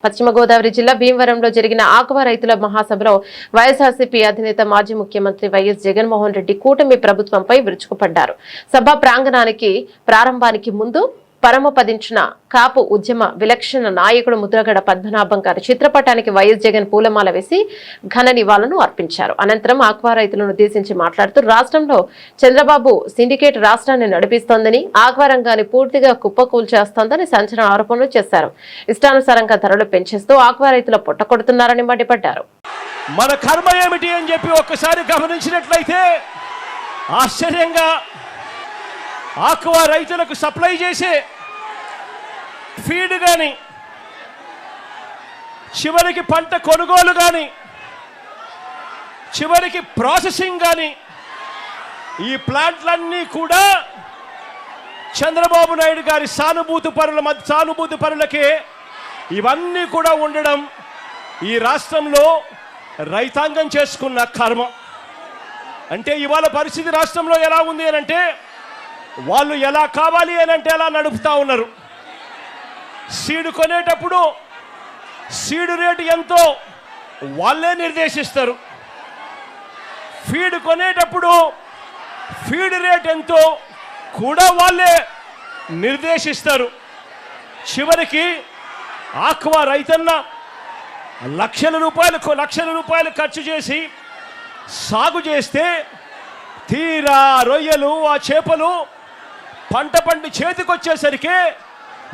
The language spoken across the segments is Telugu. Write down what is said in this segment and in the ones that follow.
పశ్చిమ గోదావరి జిల్లా భీమవరంలో జరిగిన ఆక్వా రైతుల మహాసభలో వైఎస్ఆర్సీపీ అధినేత మాజీ ముఖ్యమంత్రి వైఎస్ జగన్మోహన్ రెడ్డి కూటమి ప్రభుత్వంపై విరుచుకుపడ్డారు. సభ ప్రారంభానికి ముందు పరమపదించిన కాపు ఉద్యమ విలక్షణ నాయకుడు ముద్రగడ పద్మనాభం గారి చిత్రపటానికి వైఎస్ జగన్ పూలమాల వేసి ఘన నివాళులను అర్పించారు. అనంతరం ఆక్వా రైతులను ఉద్దేశించి మాట్లాడుతూ రాష్ట్రంలో చంద్రబాబు సిండికేట్ రాష్ట్రాన్ని నడిపిస్తోందని, ఆక్వా రంగాన్ని పూర్తిగా కుప్పకూల్చేస్తోందని సంచలన ఆరోపణలు చేశారు. ఇష్టానుసారంగా ధరలు పెంచేస్తూ ఆక్వా రైతుల పొట్టకొడుతున్నారని మండిపడ్డారు. మన కర్మ ఏమిటి అని చెప్పి ఒక్కసారి గమనించినట్లయితే ఆశ్చర్యంగా ఆక్వా రైతులకు సప్లై చేసే ఫీడ్ కానీ, చివరికి పంట కొనుగోలు కానీ, చివరికి ప్రాసెసింగ్ కానీ, ఈ ప్లాంట్లన్నీ కూడా చంద్రబాబు నాయుడు గారి సానుభూతి పరులకే ఇవన్నీ కూడా ఉండడం ఈ రాష్ట్రంలో రైతాంగం చేసుకున్న కర్మ. అంటే ఇవాళ పరిస్థితి రాష్ట్రంలో ఎలా ఉంది అని అంటే, వాళ్ళు ఎలా కావాలి అని అంటే అలా నడుపుతా ఉన్నారు. సీడు కొనేటప్పుడు సీడు రేటు ఎంతో వాళ్ళే నిర్దేశిస్తారు. ఫీడ్ కొనేటప్పుడు ఫీడ్ రేట్ ఎంతో కూడా వాళ్ళే నిర్దేశిస్తారు. చివరికి ఆక్వా రైతన్న లక్షల రూపాయలు ఖర్చు చేసి సాగు చేస్తే తీరా రొయ్యలు, ఆ చేపలు పంట పండి చేతికొచ్చేసరికి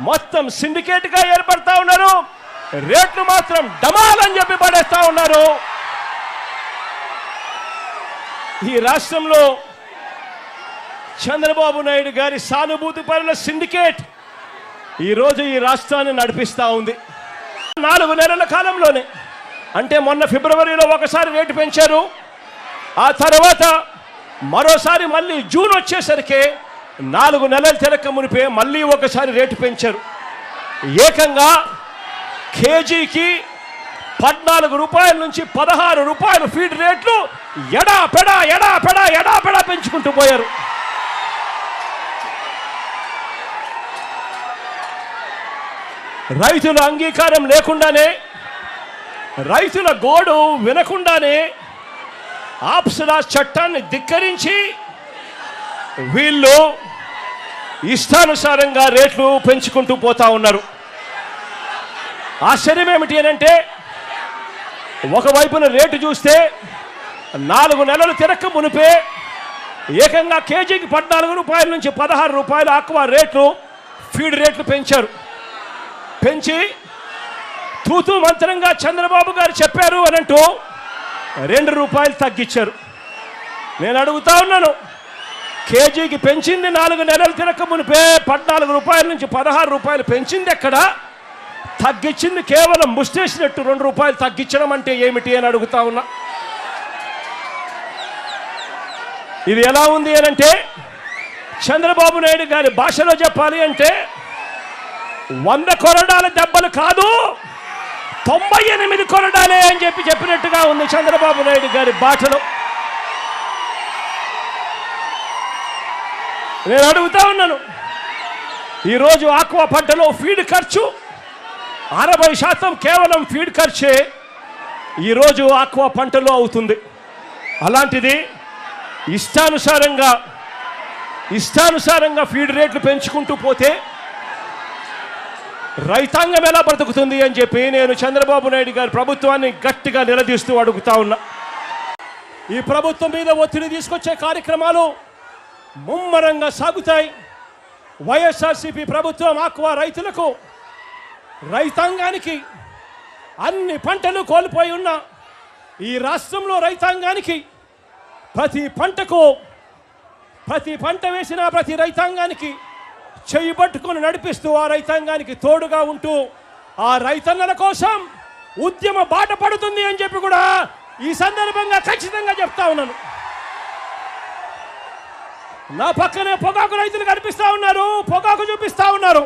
మొత్తం సిండికేట్గా ఏర్పడతా ఉన్నారు. రేట్లు మాత్రం డమాలని చెప్పి పడేస్తా ఉన్నారు. ఈ రాష్ట్రంలో చంద్రబాబు నాయుడు గారి సానుభూతి పరుల సిండికేట్ ఈరోజు ఈ రాష్ట్రాన్ని నడిపిస్తూ ఉంది. 4 నెలల కాలంలోనే, అంటే మొన్న ఫిబ్రవరిలో ఒకసారి రేటు పెంచారు. ఆ తర్వాత మరోసారి మళ్ళీ జూన్ వచ్చేసరికి 4 నెలలు తిరక్క మునిపే మళ్ళీ ఒకసారి రేటు పెంచారు. ఏకంగా కేజీకి 14 రూపాయల నుంచి 16 రూపాయలు ఫీడ్ రేట్లు ఎడా పెంచుకుంటూ పోయారు. రైతుల అంగీకారం లేకుండానే, రైతుల గోడు వినకుండానే ఆప్సరా చట్టాన్ని ధిక్కరించి వీళ్ళు ఇష్టానుసారంగా రేట్లు పెంచుకుంటూ పోతా ఉన్నారు. ఆశ్చర్యం ఏమిటి అనంటే, ఒకవైపున రేటు చూస్తే 4 నెలలు తిరక్క మునిపే ఏకంగా కేజీకి 14 రూపాయల నుంచి 16 రూపాయలు ఆక్వా రేట్లు, ఫీడ్ రేట్లు పెంచారు. పెంచి తూతూ మంత్రంగా చంద్రబాబు గారు చెప్పారు అనంటూ 2 రూపాయలు తగ్గించారు. నేను అడుగుతా ఉన్నాను, కేజీకి పెంచింది 4 నెలలు తిరక్క మునిపే 14 రూపాయల నుంచి 16 రూపాయలు పెంచింది ఎక్కడ? తగ్గించింది కేవలం ముష్టేసినట్టు 2 రూపాయలు తగ్గించడం అంటే ఏమిటి అని అడుగుతా ఉన్నా. ఇది ఎలా ఉంది అనంటే, చంద్రబాబు నాయుడు గారి భాషలో చెప్పాలి అంటే 100 కొరడాల దెబ్బలు కాదు, 98 కొరడాలే అని చెప్పినట్టుగా ఉంది చంద్రబాబు నాయుడు గారి భాషలో. నేను అడుగుతా ఉన్నాను, ఈరోజు ఆక్వా పంటలో ఫీడ్ ఖర్చు 60% కేవలం ఫీడ్ ఖర్చే ఈరోజు ఆక్వా పంటలో అవుతుంది. అలాంటిది ఇష్టానుసారంగా ఫీడ్ రేట్లు పెంచుకుంటూ పోతే రైతాంగం ఎలా బ్రతుకుతుంది అని చెప్పి నేను చంద్రబాబు నాయుడు గారి ప్రభుత్వాన్ని గట్టిగా నిలదీస్తూ అడుగుతా ఉన్నా. ఈ ప్రభుత్వం మీద ఒత్తిడి తీసుకొచ్చే కార్యక్రమాలు ముమ్మరంగా సాగుతాయి. వైఎస్ఆర్సీపీ ప్రభుత్వం ఆక్వా రైతులకు, రైతాంగానికి, అన్ని పంటలు కోల్పోయి ఉన్న ఈ రాష్ట్రంలో రైతాంగానికి ప్రతి పంట వేసిన ప్రతి రైతాంగానికి చెయ్యి పట్టుకొని నడిపిస్తూ, ఆ రైతాంగానికి తోడుగా ఉంటూ, ఆ రైతన్నల కోసం ఉద్యమ బాట పడుతుంది అని చెప్పి కూడా ఈ సందర్భంగా ఖచ్చితంగా చెప్తా ఉన్నాను. నా పక్కనే పొగాకు రైతులు కనిపిస్తా ఉన్నారు, పొగాకు చూపిస్తా ఉన్నారు.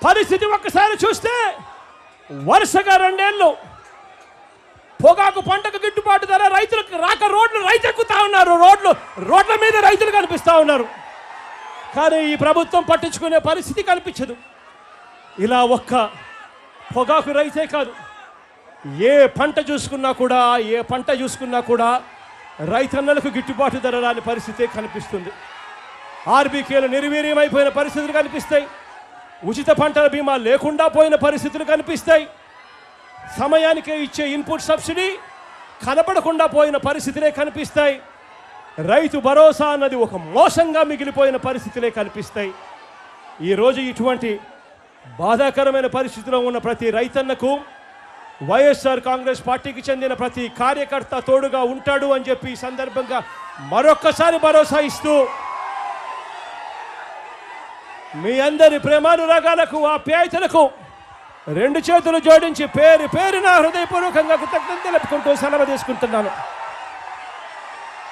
పరిస్థితి ఒక్కసారి చూస్తే వరుసగా 2 ఏళ్ళు పొగాకు పంటకు గిట్టుబాటు ధర రైతులకు రాక రైతు ఎక్కుతా ఉన్నారు. రోడ్ల మీద రైతులు కనిపిస్తా ఉన్నారు. కానీ ఈ ప్రభుత్వం పట్టించుకునే పరిస్థితి కనిపించదు. ఇలా ఒక్క పొగాకు రైతే కాదు, ఏ పంట చూసుకున్నా కూడా రైతన్నలకు గిట్టుబాటు ధర రాని పరిస్థితే కనిపిస్తుంది. ఆర్బీకేలు నిర్వీర్యమైపోయిన పరిస్థితులు కనిపిస్తాయి. ఉచిత పంటల బీమా లేకుండా పోయిన పరిస్థితులు కనిపిస్తాయి. సమయానికే ఇచ్చే ఇన్పుట్ సబ్సిడీ కనపడకుండా పోయిన పరిస్థితులే కనిపిస్తాయి. రైతు భరోసా అన్నది ఒక మోసంగా మిగిలిపోయిన పరిస్థితులే కనిపిస్తాయి. ఈరోజు ఇటువంటి బాధాకరమైన పరిస్థితిలో ఉన్న ప్రతి రైతన్నకు వైఎస్ఆర్ కాంగ్రెస్ పార్టీకి చెందిన ప్రతి కార్యకర్త తోడుగా ఉంటాడు అని చెప్పి ఈ సందర్భంగా మరొక్కసారి భరోసా ఇస్తూ మీ అందరి ప్రేమానురాగాలకు ఆప్యాయతలకు రెండు చేతులు జోడించి పేరున హృదయపూర్వకంగా కృతజ్ఞతలు తెలుపుకుంటూ సెలవు తీసుకుంటున్నాను.